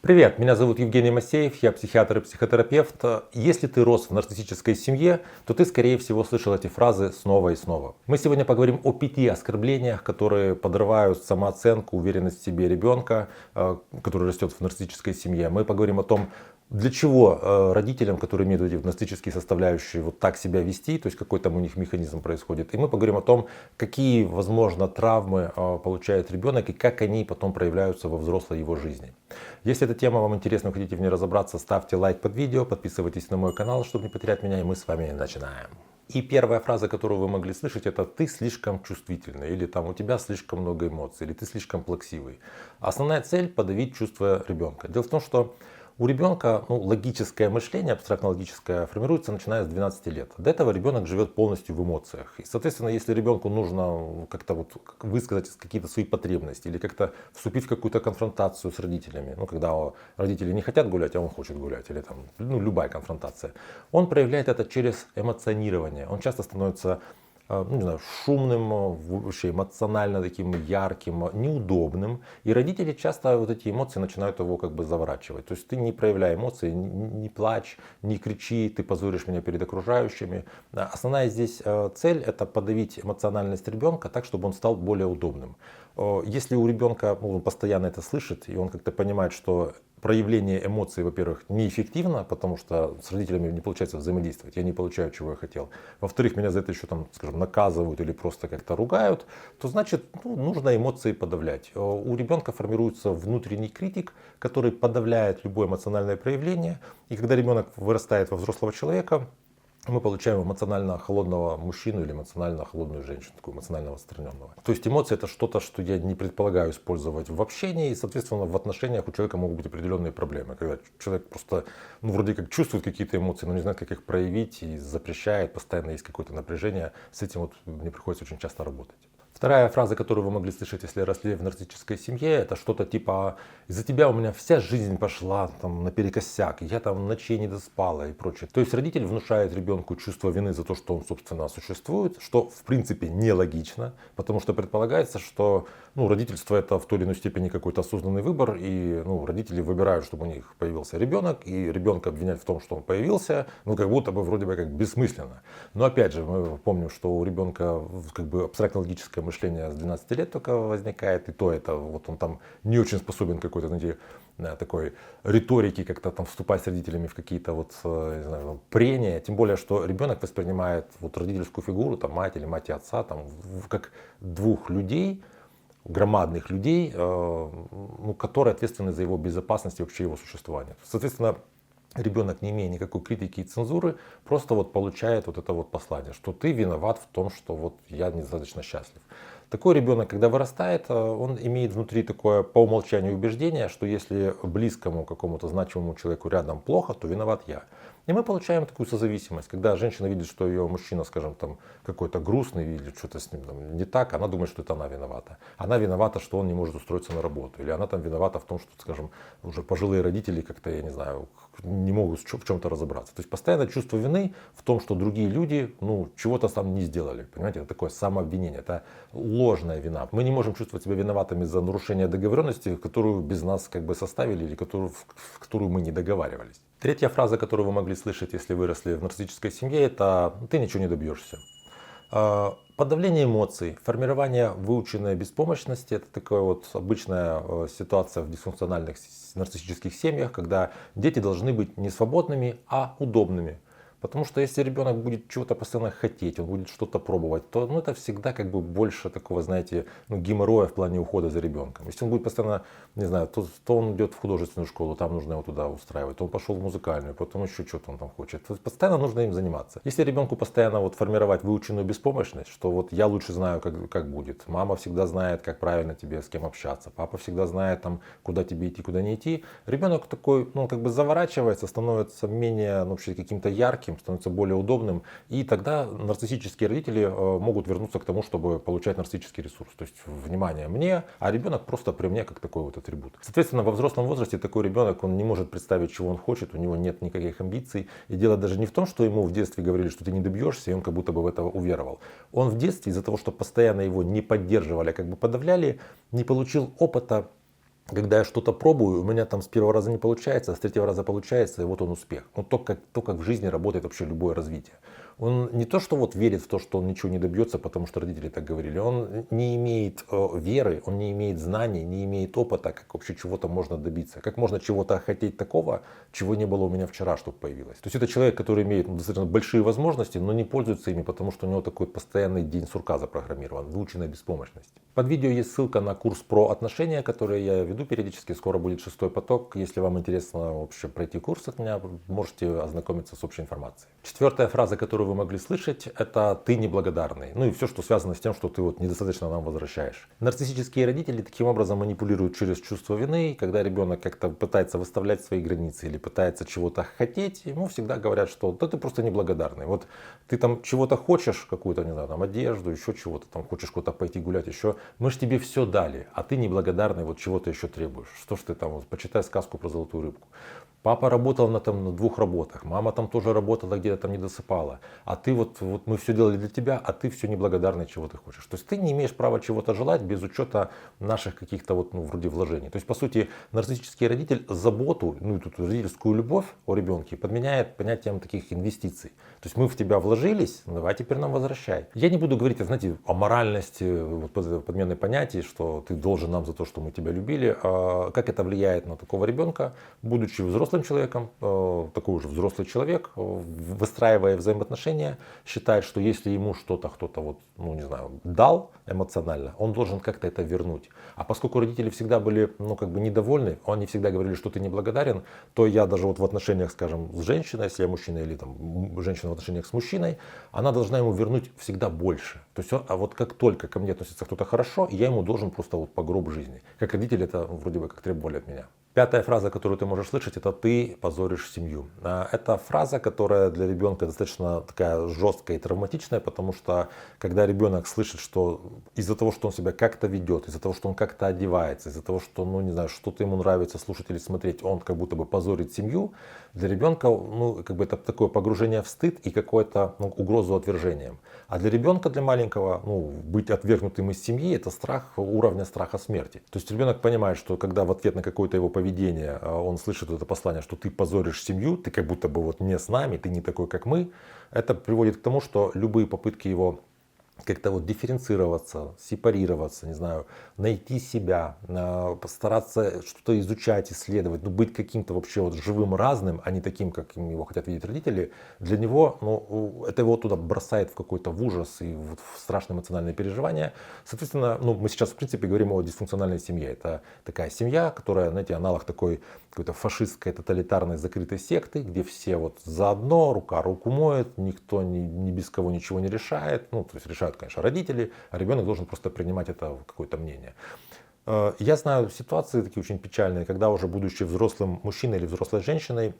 Привет, меня зовут Евгений Масеев, я психиатр и психотерапевт. Если ты рос в нарциссической семье, то ты, скорее всего, слышал эти фразы снова и снова. Мы сегодня поговорим о 5 оскорблениях, которые подрывают самооценку, уверенность в себе ребенка, который растет в нарциссической семье. Мы поговорим о том, для чего родителям, которые имеют эти нарциссические составляющие, вот так себя вести, то есть какой там у них механизм происходит. И мы поговорим о том, какие, возможно, травмы получает ребенок и как они потом проявляются во взрослой его жизни. Если эта тема вам интересна, вы хотите в ней разобраться, ставьте лайк под видео, подписывайтесь на мой канал, чтобы не потерять меня, и мы с вами начинаем. И первая фраза, которую вы могли слышать, это «ты слишком чувствительный», или там «у тебя слишком много эмоций», или «ты слишком плаксивый». Основная цель – подавить чувства ребенка. Дело в том, что у ребенка логическое мышление, абстрактно-логическое, формируется начиная с 12 лет. До этого ребенок живет полностью в эмоциях. И, соответственно, если ребенку нужно как-то высказать какие-то свои потребности или как-то вступить в какую-то конфронтацию с родителями, когда родители не хотят гулять, а он хочет гулять, или там, любая конфронтация, он проявляет это через эмоционирование. Он часто становится не знаю, шумным, вообще эмоционально таким ярким, неудобным. И родители часто вот эти эмоции начинают его как бы заворачивать. То есть ты не проявляй эмоции, не плачь, не кричи, ты позоришь меня перед окружающими. Основная здесь цель – это подавить эмоциональность ребенка так, чтобы он стал более удобным. Если у ребенка он постоянно это слышит, и он как-то понимает, что проявление эмоций, во-первых, неэффективно, потому что с родителями не получается взаимодействовать, я не получаю, чего я хотел. Во-вторых, меня за это еще там, скажем, наказывают или просто как-то ругают, то значит, нужно эмоции подавлять. У ребенка формируется внутренний критик, который подавляет любое эмоциональное проявление, и когда ребенок вырастает во взрослого человека, мы получаем эмоционально холодного мужчину или эмоционально холодную женщину, такую эмоционально отстраненного. То есть эмоции — это что-то, что я не предполагаю использовать в общении, и, соответственно, в отношениях у человека могут быть определенные проблемы. Когда человек просто, вроде как чувствует какие-то эмоции, но не знает, как их проявить, и запрещает, постоянно есть какое-то напряжение, с этим мне приходится очень часто работать. Вторая фраза, которую вы могли слышать, если росли в нарциссической семье, это что-то типа «из-за тебя у меня вся жизнь пошла там наперекосяк, я там ночей не доспала» и прочее. То есть родитель внушает ребенку чувство вины за то, что он, собственно, существует, что в принципе нелогично, потому что предполагается, что родительство — это в той или иной степени какой-то осознанный выбор, и родители выбирают, чтобы у них появился ребенок, и ребенка обвинять в том, что он появился, как будто бы вроде бы как бессмысленно. Но опять же, мы помним, что у ребенка как бы абстрактно-логическое мышление с 12 лет только возникает, и то это он там не очень способен какой-то, знаете, такой риторики, как-то там вступать с родителями в какие-то не знаю, прения, тем более, что ребенок воспринимает родительскую фигуру, там мать или мать и отца, там как двух людей, громадных людей, которые ответственны за его безопасность и вообще его существование. Соответственно, ребенок, не имея никакой критики и цензуры, просто получает это послание, что ты виноват в том, что я недостаточно счастлив. Такой ребенок, когда вырастает, он имеет внутри такое по умолчанию убеждение, что если близкому какому-то значимому человеку рядом плохо, то виноват я. И мы получаем такую созависимость, когда женщина видит, что ее мужчина, скажем, там какой-то грустный или что-то с ним там не так, она думает, что это она виновата. Она виновата, что он не может устроиться на работу. Или она там виновата в том, что, скажем, уже пожилые родители как-то, я не знаю, не могут в чем-то разобраться. То есть постоянное чувство вины в том, что другие люди чего-то там не сделали. Понимаете, это такое самообвинение, это ложная вина. Мы не можем чувствовать себя виноватыми за нарушение договоренности, которую без нас как бы составили или в которую мы не договаривались. Третья фраза, которую вы могли слышать, если выросли в нарциссической семье, это «ты ничего не добьешься». Подавление эмоций, формирование выученной беспомощности — это такая обычная ситуация в дисфункциональных нарциссических семьях, когда дети должны быть не свободными, а удобными. Потому что если ребенок будет чего-то постоянно хотеть, он будет что-то пробовать, то это всегда как бы больше такого, знаете, геморроя в плане ухода за ребенком. Если он будет постоянно, не знаю, то он идет в художественную школу, там нужно его туда устраивать, то он пошел в музыкальную, потом еще что-то он там хочет. То есть постоянно нужно им заниматься. Если ребенку постоянно формировать выученную беспомощность, что я лучше знаю, как будет, мама всегда знает, как правильно тебе с кем общаться, папа всегда знает, там, куда тебе идти, куда не идти, ребенок такой, как бы заворачивается, становится менее, вообще каким-то ярким, становится более удобным, и тогда нарциссические родители могут вернуться к тому, чтобы получать нарциссический ресурс. То есть внимание мне, а ребенок просто при мне как такой атрибут. Соответственно, во взрослом возрасте такой ребенок, он не может представить, чего он хочет, у него нет никаких амбиций. И дело даже не в том, что ему в детстве говорили, что ты не добьешься, и он как будто бы в это уверовал. Он в детстве из-за того, что постоянно его не поддерживали, а как бы подавляли, не получил опыта когда я что-то пробую, у меня там с первого раза не получается, а с третьего раза получается, и вот он успех. Ну, то, как в жизни работает вообще любое развитие. Он не то, что вот верит в то, что он ничего не добьется, потому что родители так говорили. Он не имеет веры, он не имеет знаний, не имеет опыта, как вообще чего-то можно добиться. Как можно чего-то хотеть такого, чего не было у меня вчера, чтобы появилось. То есть это человек, который имеет достаточно большие возможности, но не пользуется ими, потому что у него такой постоянный день сурка запрограммирован, выученная беспомощность. Под видео есть ссылка на курс про отношения, который я веду периодически. Скоро будет 6-й поток. Если вам интересно вообще пройти курс от меня, можете ознакомиться с общей информацией. 4-я фраза, которую вы могли слышать, это «ты неблагодарный». Ну и все, что связано с тем, что ты вот недостаточно нам возвращаешь. Нарциссические родители таким образом манипулируют через чувство вины. Когда ребенок как-то пытается выставлять свои границы или пытается чего-то хотеть, ему всегда говорят, что да ты просто неблагодарный. Вот ты там чего-то хочешь, какую-то, не знаю, там одежду, еще чего-то, там хочешь куда-то пойти гулять, еще. Мы же тебе все дали, а ты неблагодарный, вот чего ты еще требуешь. Что ж ты там, вот, почитай сказку про золотую рыбку. Папа работал на 2 работах, мама там тоже работала, где-то там не досыпала. А ты вот мы все делали для тебя, а ты все неблагодарный, чего ты хочешь. То есть ты не имеешь права чего-то желать без учета наших каких-то вот, вроде вложений. То есть, по сути, нарциссический родитель заботу, ну, тут родительскую любовь о ребенке подменяет понятием таких инвестиций. То есть мы в тебя вложились, давай теперь нам возвращай. Я не буду говорить, знаете, о моральности, вот, подменной понятий, что ты должен нам за то, что мы тебя любили. А как это влияет на такого ребенка, будучи взрослым человеком, такой уже взрослый человек, выстраивая взаимоотношения, считает, что если ему что-то кто-то вот, ну не знаю, дал эмоционально, он должен как-то это вернуть. А поскольку родители всегда были, ну как бы недовольны, они всегда говорили, что ты неблагодарен, то я даже вот в отношениях, скажем, с женщиной, если я мужчина, или там женщина в отношениях с мужчиной, она должна ему вернуть всегда больше. То есть, а вот как только ко мне относится кто-то хорошо, я ему должен просто вот по гроб жизни. Как родители это вроде бы как требовали от меня. 5-я фраза, которую ты можешь слышать, это «ты позоришь семью». Это фраза, которая для ребенка достаточно такая жесткая и травматичная, потому что когда ребенок слышит, что из-за того, что он себя как-то ведет, из-за того, что он как-то одевается, из-за того, что, ну не знаю, что-то ему нравится слушать или смотреть, он как будто бы позорит семью, для ребенка, ну как бы это такое погружение в стыд и какое-то, ну, угрозу отвержением. А для ребенка, для маленького, ну, быть отвергнутым из семьи — это страх уровня страха смерти. То есть ребенок понимает, что когда в ответ на какое-то его поведение он слышит это послание, что ты позоришь семью, ты как будто бы вот не с нами, ты не такой, как мы, это приводит к тому, что любые попытки его как-то вот дифференцироваться, сепарироваться, не знаю, найти себя, постараться что-то изучать, исследовать, ну, быть каким-то вообще вот живым разным, а не таким, как его хотят видеть родители, для него, ну, это его туда бросает в какой-то в ужас и вот в страшные эмоциональные переживания. Соответственно, ну, мы сейчас, в принципе, говорим о дисфункциональной семье. Это такая семья, которая, знаете, аналог такой какой-то фашистской, тоталитарной, закрытой секты, где все вот заодно, рука руку моет, никто ни без кого ничего не решает. Ну, то есть решают, конечно, родители, а ребенок должен просто принимать это какое-то мнение. Я знаю ситуации такие очень печальные, когда уже будучи взрослым мужчиной или взрослой женщиной,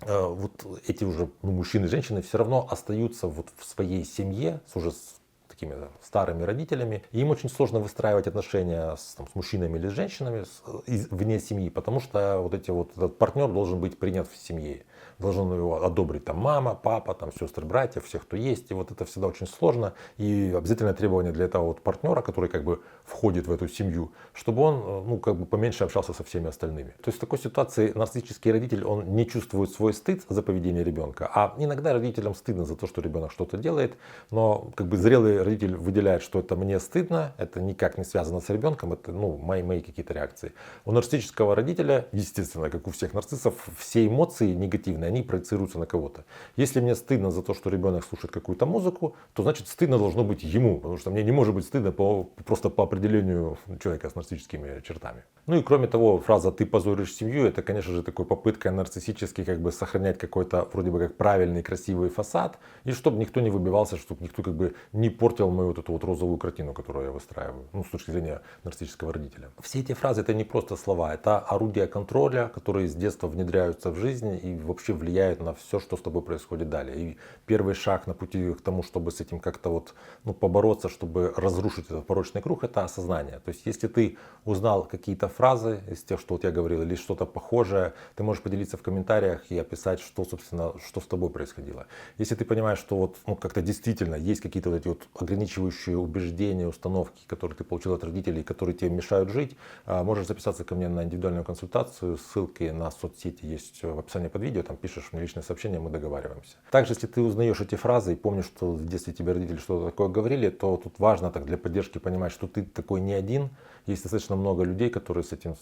вот эти уже, ну, мужчины и женщины все равно остаются вот в своей семье уже с такими старыми родителями. И им очень сложно выстраивать отношения с мужчинами или с женщинами вне семьи, потому что этот партнер должен быть принят в семье. Должен его одобрить там мама, папа, там сестры, братья, всех, кто есть. И вот это всегда очень сложно. И обязательное требование для этого вот партнера, который как бы входит в эту семью, чтобы он, ну, как бы поменьше общался со всеми остальными. То есть в такой ситуации нарциссический родитель, он не чувствует свой стыд за поведение ребенка. А иногда родителям стыдно за то, что ребенок что-то делает. Но как бы зрелый родитель выделяет, что это мне стыдно, это никак не связано с ребенком, это, ну, мои какие-то реакции. У нарциссического родителя, естественно, как у всех нарциссов, все эмоции негативные, они проецируются на кого-то. Если мне стыдно за то, что ребенок слушает какую-то музыку, то значит стыдно должно быть ему, потому что мне не может быть стыдно просто по определению человека с нарциссическими чертами. Ну и кроме того, фраза «ты позоришь семью» — это, конечно же, такой попытка нарциссически как бы сохранять какой-то вроде бы как правильный, красивый фасад, и чтобы никто не выбивался, чтобы никто как бы не портил мою вот эту вот розовую картину, которую я выстраиваю, ну, с точки зрения нарциссического родителя. Все эти фразы — это не просто слова, это орудия контроля, которые с детства внедряются в жизнь и вообще влияют на все, что с тобой происходит далее. И первый шаг на пути к тому, чтобы с этим как-то вот, ну, побороться, чтобы разрушить этот порочный круг — это осознание. То есть если ты узнал какие-то фразы из тех, что вот я говорил, или что-то похожее, ты можешь поделиться в комментариях и описать, что, собственно, что с тобой происходило. Если ты понимаешь, что вот, ну, как-то действительно есть какие-то вот эти вот ограничивающие убеждения, установки, которые ты получил от родителей, которые тебе мешают жить, можешь записаться ко мне на индивидуальную консультацию. Ссылки на соцсети есть в описании под видео. Там пишешь мне личное сообщение, мы договариваемся. Также, если ты узнаешь эти фразы и помнишь, что в детстве тебе родители что-то такое говорили, то тут важно так для поддержки понимать, что ты такой не один. Есть достаточно много людей, которые с этим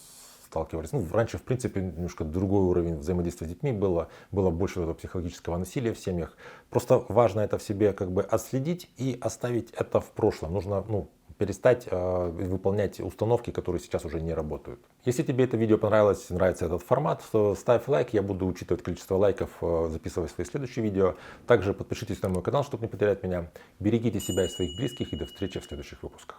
сталкивались. Ну, раньше, в принципе, немножко другой уровень взаимодействия с детьми было больше этого психологического насилия в семьях. Просто важно это в себе как бы отследить и оставить это в прошлом. Нужно, перестать выполнять установки, которые сейчас уже не работают. Если тебе это видео понравилось, нравится этот формат, то ставь лайк, я буду учитывать количество лайков, записывая свои следующие видео. Также подпишитесь на мой канал, чтобы не потерять меня. Берегите себя и своих близких, и до встречи в следующих выпусках.